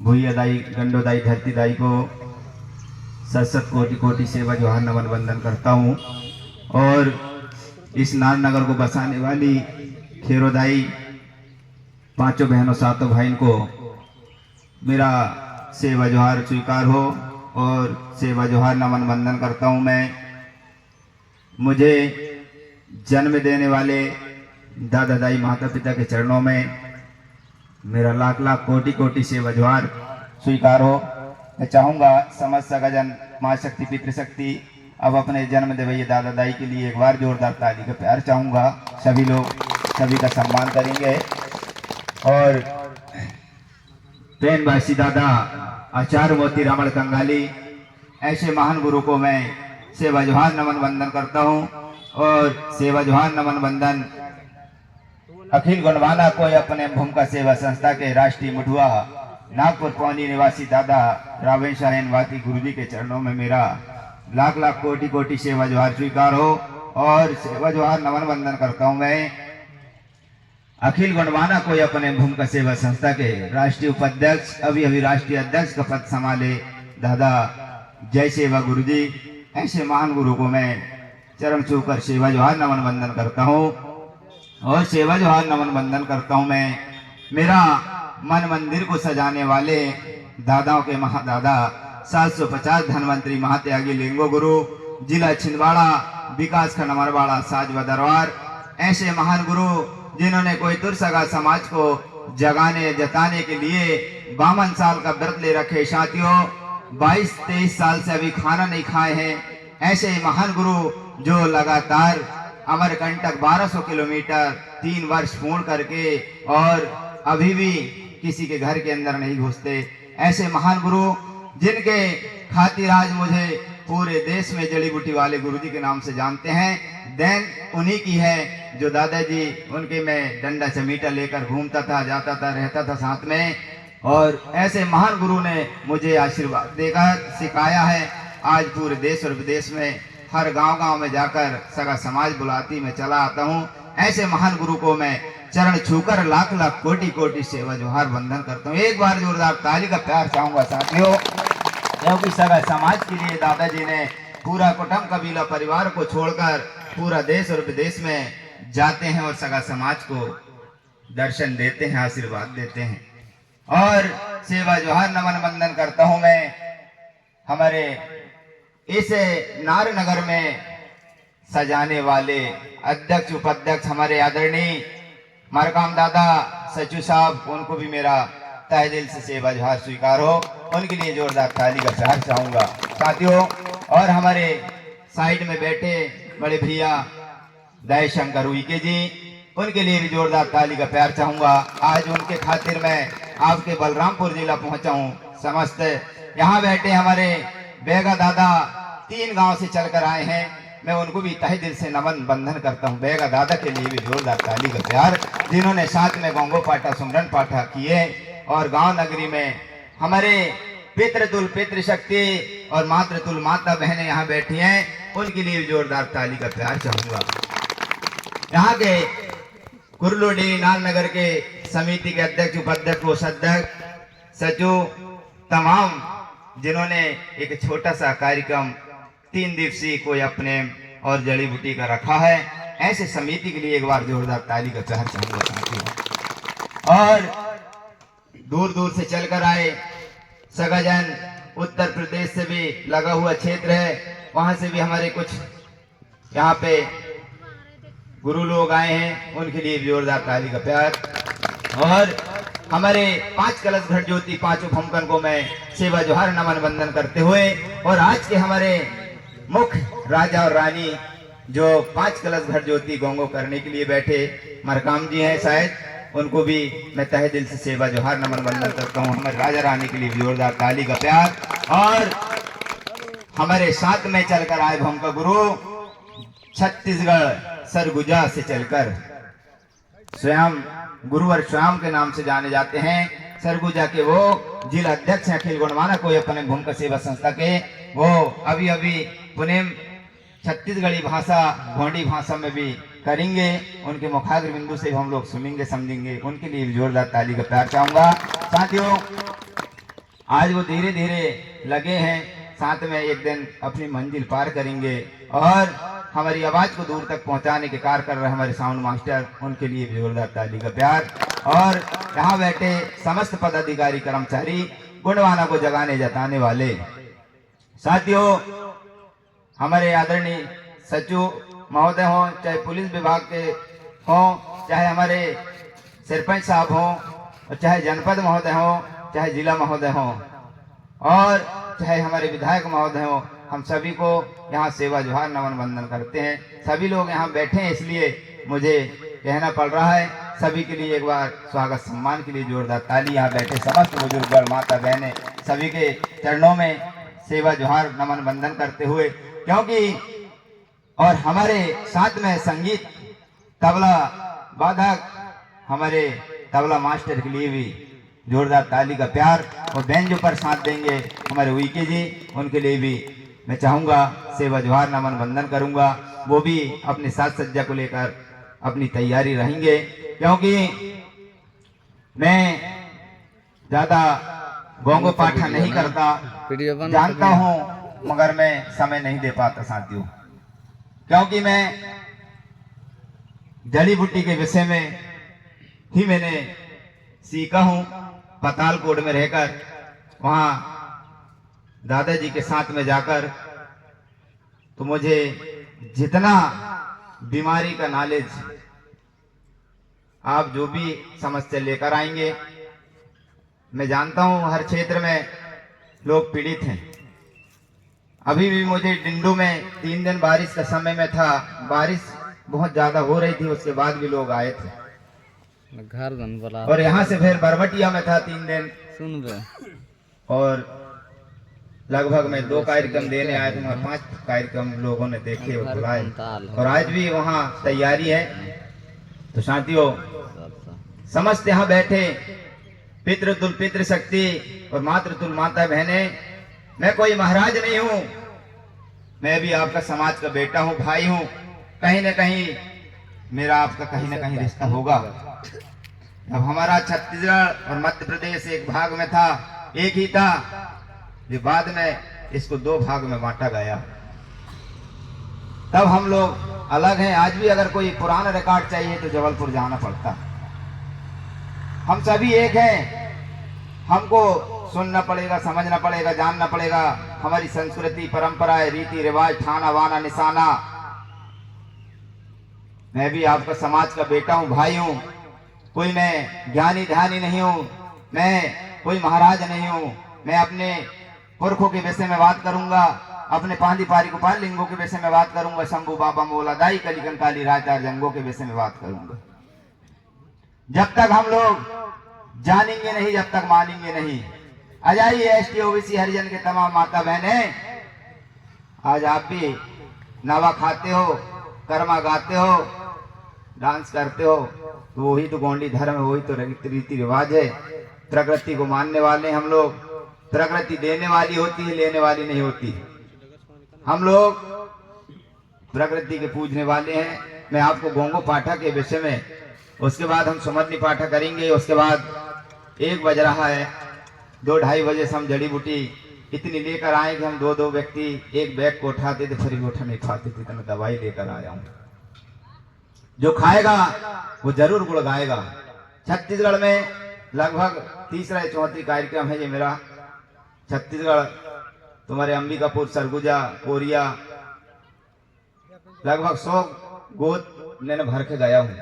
भूयदाई गंडोदाई धरतीदाई को सत कोटि कोटि सेवा जोहार नमन वंदन करता हूँ। और इस नार नगर को बसाने वाली खेरोदाई पांचों बहनों सातों भाई को मेरा सेवा जोहार स्वीकार हो और सेवा जोहार नमन वंदन करता हूँ। मैं मुझे जन्म देने वाले दादा दाई माता पिता के चरणों में मेरा लाख लाख कोटि कोटि सेवा जोहार स्वीकार हो। मैं चाहूँगा समस्त सगाजन माँ शक्ति पितृशक्ति अब अपने जन्म देवैया दादा दाई के लिए एक बार जोरदार ताली का प्यार चाहूँगा। सभी लोग सभी का सम्मान करेंगे। और प्रेमवासी दादा आचार्य मोती रमण कंगाली ऐसे महान गुरु को मैं सेवा जोहार नमन वंदन करता हूँ। और सेवा जोहार नमन वंदन अखिल गुणवाना को अपने भूमिका सेवा संस्था के राष्ट्रीय मुठुआ नागपुर पौनी निवासी दादा रावेश वाती गुरु जी के चरणों में मेरा लाख लाख कोटि कोटि सेवा जोहार स्वीकार हो और सेवा जोहार नमन वंदन करता हूँ। मैं अखिल गुणवाना को अपने भूमिका सेवा संस्था के राष्ट्रीय उपाध्यक्ष अभी राष्ट्रीय अध्यक्ष का पद संभाले दादा जय सेवा गुरु जी ऐसे महान गुरु को मैं चरण छूकर सेवा जोहार नमन वंदन करता हूँ। और सेवा जोहार नमन वंदन करता हूँ मैं मेरा मन मंदिर को सजाने वाले दादाओं के महादादा 750 धनवंतरी महात्यागी लिंगो गुरु जिला छिंदवाड़ा विकास खंड अमरवाड़ा साजवा दरबार ऐसे महान गुरु जिन्होंने कोई तुरसगा समाज को जगाने जताने के लिए 52 साल का व्रत ले रखे। साथियों 22-23 साल से अभी खाना नहीं खाए हैं। ऐसे महान गुरु जो लगातार अमरकंटक 1200 किलोमीटर 3 वर्ष पूर्ण करके और अभी भी किसी के घर के अंदर नहीं घुसते। ऐसे महान गुरु जिनके खातिर आज मुझे पूरे देश में जड़ी बूटी वाले गुरुजी के नाम से जानते हैं। देन उन्हीं की है जो दादाजी उनके मैं डंडा चमीटा लेकर घूमता था जाता था रहता था साथ में। और ऐसे महान गुरु ने मुझे आशीर्वाद देकर सिखाया है। आज पूरे देश और विदेश में हर गांव-गांव में जाकर सगा समाज बुलाती में चला आता हूं। ऐसे महान गुरु को मैं चरण छूकर लाख लाख कोटि कोटि सेवा जोहार वंदन करता हूं। एक बार जोरदार ताली का प्यार चाहूंगा साथियों, क्योंकि सगा समाज के लिए दादाजी ने पूरा कुटुंब कबीला परिवार को छोड़कर पूरा देश और विदेश में जाते हैं और सगा समाज को दर्शन देते हैं, आशीर्वाद देते हैं। और सेवा जोहार नमन वंदन करता हूं मैं हमारे इस नार नगर में सजाने वाले अध्यक्ष उपाध्यक्ष हमारे आदरणीय मरकाम दादा सचू साहब, उनको भी मेरा तहे दिल से सेवा जोहार स्वीकार हो। उनके लिए जोरदार ताली का प्यार चाहूंगा साथियों। और हमारे साइड में बैठे बड़े भैया दया शंकर उइके जी, उनके लिए भी जोरदार ताली का प्यार चाहूंगा। आज उनके खातिर मैं आपके बलरामपुर जिला पहुंचा हूं। समस्त यहाँ बैठे हमारे बेगा दादा 3 गांव से चलकर आए हैं। मैं उनको भी तहे दिल से नमन बंधन करता हूं। बेगा दादा के लिए भी जोरदार ताली का प्यार, जिन्होंने साथ में गोंगो पाठा सुमरन पाठा किए। और गांव नगरी में हमारे पितृतुल पितृशक्ति और मातृतुल माता बहनें यहाँ बैठी हैं, उनके लिए भी जोरदार ताली का प्यार चाहूंगा। यहाँ के कुरलुडी नालनगर के समिति के अध्यक्ष, उपाध्यक्ष, कोषाध्यक्ष, सचिव, तमाम जिन्होंने एक छोटा सा कार्यक्रम 3 दिवसीय कोई अपने और जड़ी बूटी का रखा है, ऐसे समिति के लिए एक बार जोरदार ताली का प्रहार चाहूंगा साथियों। और दूर दूर से चलकर आए सगाजन, उत्तर प्रदेश से भी लगा हुआ क्षेत्र है, वहां से भी हमारे कुछ यहाँ पे गुरु लोग आए हैं, उनके लिए जोरदार ताली का प्यार। और हमारे 5 कलश घट ज्योति 5 भूमकन को मैं सेवा जोहार नमन वंदन करते हुए, और आज के हमारे मुख्य राजा और रानी जो 5 कलश घट ज्योति गोंगो करने के लिए बैठे मरकाम जी हैं शायद, उनको भी मैं तहे दिल से सेवा जोहार नमन वंदन करता हूँ। हमारे राजा रानी के लिए जोरदार ताली का प्यार। और हमारे साथ में चलकर आए भूमका गुरु, छत्तीसगढ़ सरगुजा से चलकर स्वयं गुरुवर स्वयं के नाम से जाने जाते हैं। सरगुजा के वो जिला अध्यक्ष हैं अखिल गुणमाना कोई अपने भूमका सेवा संस्था के। वो अभी अभी पुणे छत्तीसगढ़ी भाषा, गोंडी भाषा में भी करेंगे, उनके मुखाग्र बिंदु से हम लोग सुनेंगे समझेंगे, उनके लिए जोरदार ताली का प्यार चाहूंगा। साथियों, आज वो धीरे धीरे लगे हैं, साथ में एक दिन अपनी मंजिल पार करेंगे और हमारी आवाज को दूर तक पहुंचाने के कार्य कर रहे हमारे साउंड मास्टर, उनके लिए जोरदार ताली का प्यार। और यहाँ बैठे समस्त पदाधिकारी, कर्मचारी, गुणवाना को जगाने जताने वाले साथियों, हमारे आदरणीय सचिव महोदय हों, चाहे पुलिस विभाग के हों, चाहे हमारे सरपंच साहब हों, और चाहे जनपद महोदय हों, चाहे जिला महोदय हों, और चाहे हमारे विधायक महोदय हों, हम सभी को यहाँ सेवा जोहार नमन वंदन करते हैं। सभी लोग यहाँ बैठे हैं इसलिए मुझे कहना पड़ रहा है। सभी के लिए एक बार स्वागत सम्मान के लिए जोरदार ताली। यहाँ बैठे समस्त बुजुर्ग बड़ माता बहनें सभी के चरणों में सेवा जोहार नमन वंदन करते हुए, क्योंकि और हमारे साथ में संगीत तबला वादक हमारे तबला मास्टर के लिए भी जोरदार ताली का प्यार। और बेंजो पर साथ देंगे हमारे उइके जी, उनके लिए भी मैं चाहूंगा सेवा जोहार नमन वंदन करूंगा। वो भी अपने साज सज्जा को लेकर अपनी तैयारी रहेंगे, क्योंकि मैं ज्यादा गोंगो पाठा नहीं करता, जानता हूं, मगर मैं समय नहीं दे पाता साथियों, क्योंकि मैं जड़ी बूटी के विषय में ही मैंने सीखा हूं। पतालकोट में रहकर वहां दादाजी के साथ में जाकर, तो मुझे जितना बीमारी का नॉलेज आप जो भी समस्या लेकर आएंगे, मैं जानता हूं हर क्षेत्र में लोग पीड़ित हैं। अभी भी मुझे डिंडू में 3 दिन बारिश का समय में था, बारिश बहुत ज्यादा हो रही थी, उसके बाद भी लोग आए थे। घर और यहाँ से फिर बरबटिया में था 3 दिन, सुन रहे, और लगभग मैं 2 कार्यक्रम देने आया था, 5 कार्यक्रम लोगों ने देखे और बुलाए, और आज भी वहाँ तैयारी है। तो साथियों, समस्त यहाँ बैठे पितृतुल पितृ शक्ति और मातृतुल माता बहने, मैं कोई महाराज नहीं हूँ, मैं भी आपका समाज का बेटा हूँ, भाई हूँ। कहीं न कहीं मेरा आपका कहीं न कहीं रिश्ता होगा। अब हमारा छत्तीसगढ़ और मध्य प्रदेश एक भाग में था, एक ही था, जो बाद में इसको 2 भाग में बांटा गया, तब हम लोग अलग हैं। आज भी अगर कोई पुराना रिकॉर्ड चाहिए तो जबलपुर जाना पड़ता। हम सभी एक हैं, हमको सुनना पड़ेगा, समझना पड़ेगा, जानना पड़ेगा हमारी संस्कृति, परंपराएं, रीति रिवाज, ठाना वाना निशाना। मैं भी आपका समाज का बेटा हूँ, भाई हूँ, कोई मैं ज्ञानी ध्यानी नहीं हूँ, मैं कोई महाराज नहीं हूँ। मैं अपने पुरखों के विषय में बात करूंगा, अपने पांदी पारी गोपाल लिंगों के विषय में बात करूंगा, शंभू बाबा मोला दाई कलिकन काली राजा जंगों के विषय में बात करूंगा। जब तक हम लोग जानेंगे नहीं, जब तक मानेंगे नहीं। आ जाइए एसटी ओबीसी हरिजन के तमाम माता बहने, आज आप भी नवा खाते हो, कर्मा गाते हो, डांस करते हो, तो वही तो गोंडी धर्म है, वही तो रीति रिवाज है। प्रकृति को मानने वाले हम लोग, प्रकृति देने वाली होती है, लेने वाली नहीं होती। हम लोग प्रकृति के पूजने वाले हैं। मैं आपको गोंगो पाठा के विषय में उसके बाद हम सुमरनी पाठा करेंगे। उसके बाद 1 बज रहा है, 2-2:30 बजे से हम जड़ी बूटी इतनी लेकर आए कि हम 2-2 व्यक्ति एक बैग को उठाते थे, फिर भी उठा नहीं पाते थे। तो मैं दवाई लेकर आया हूँ। जो खाएगा वो जरूर गुण गाएगा। छत्तीसगढ़ में लगभग तीसरा या चौथा कार्यक्रम है ये मेरा। छत्तीसगढ़ तुम्हारे अंबिकापुर, सरगुजा, कोरिया लगभग 100 गोद मैंने भर के गया हूँ,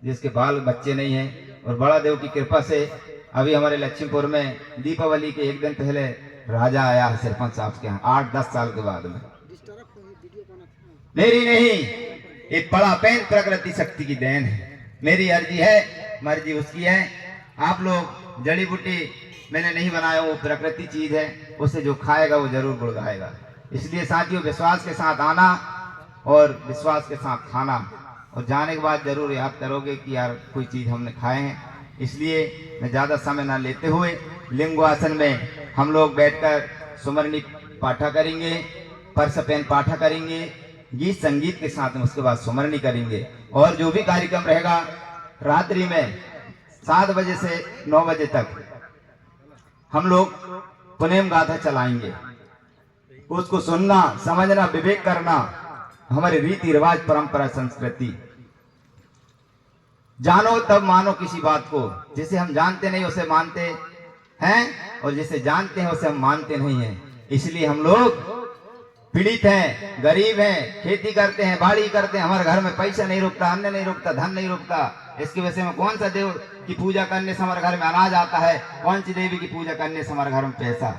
जिसके बाल बच्चे नहीं हैं। और बड़ा देव की कृपा से अभी हमारे लक्ष्मीपुर में दीपावली के 1 दिन पहले राजा आया है सरपंच साहब के यहाँ, 8-10 साल के बाद में। मेरी नहीं, एक बड़ा पेन प्रकृति शक्ति की देन है। मेरी अर्जी है, मर्जी उसकी है। आप लोग जड़ी बूटी मैंने नहीं बनाया, वो प्रकृति चीज है, उसे जो खाएगा वो जरूर गुण गाएगा। इसलिए साथियों, विश्वास के साथ आना और विश्वास के साथ खाना, और जाने के बाद जरूर याद करोगे कि यार कोई चीज हमने खाए हैं। इसलिए मैं ज्यादा समय ना लेते हुए लिंगोआसन में हम लोग बैठकर सुमरनी पाठा करेंगे, परसपेन पाठा करेंगे, गीत संगीत के साथ में। उसके बाद सुमरनी करेंगे और जो भी कार्यक्रम रहेगा रात्रि में 7 बजे से 9 बजे तक हम लोग पुनेम गाथा चलाएंगे। उसको सुनना, समझना, विवेक करना हमारे रीति रिवाज, परंपरा, संस्कृति। जानो तब मानो किसी बात को। जिसे हम जानते नहीं उसे मानते हैं, और जिसे जानते हैं उसे हम मानते नहीं हैं। इसलिए हम लोग पीड़ित हैं, गरीब हैं, खेती करते हैं, बाड़ी करते हैं, हमारे घर में पैसा नहीं रुकता, अन्न नहीं रुकता, धन नहीं रुकता। इसकी वजह से में कौन सा देव की पूजा करने से हमारे घर में अनाज आता है, कौन सी देवी की पूजा करने से हमारे घर में पैसा।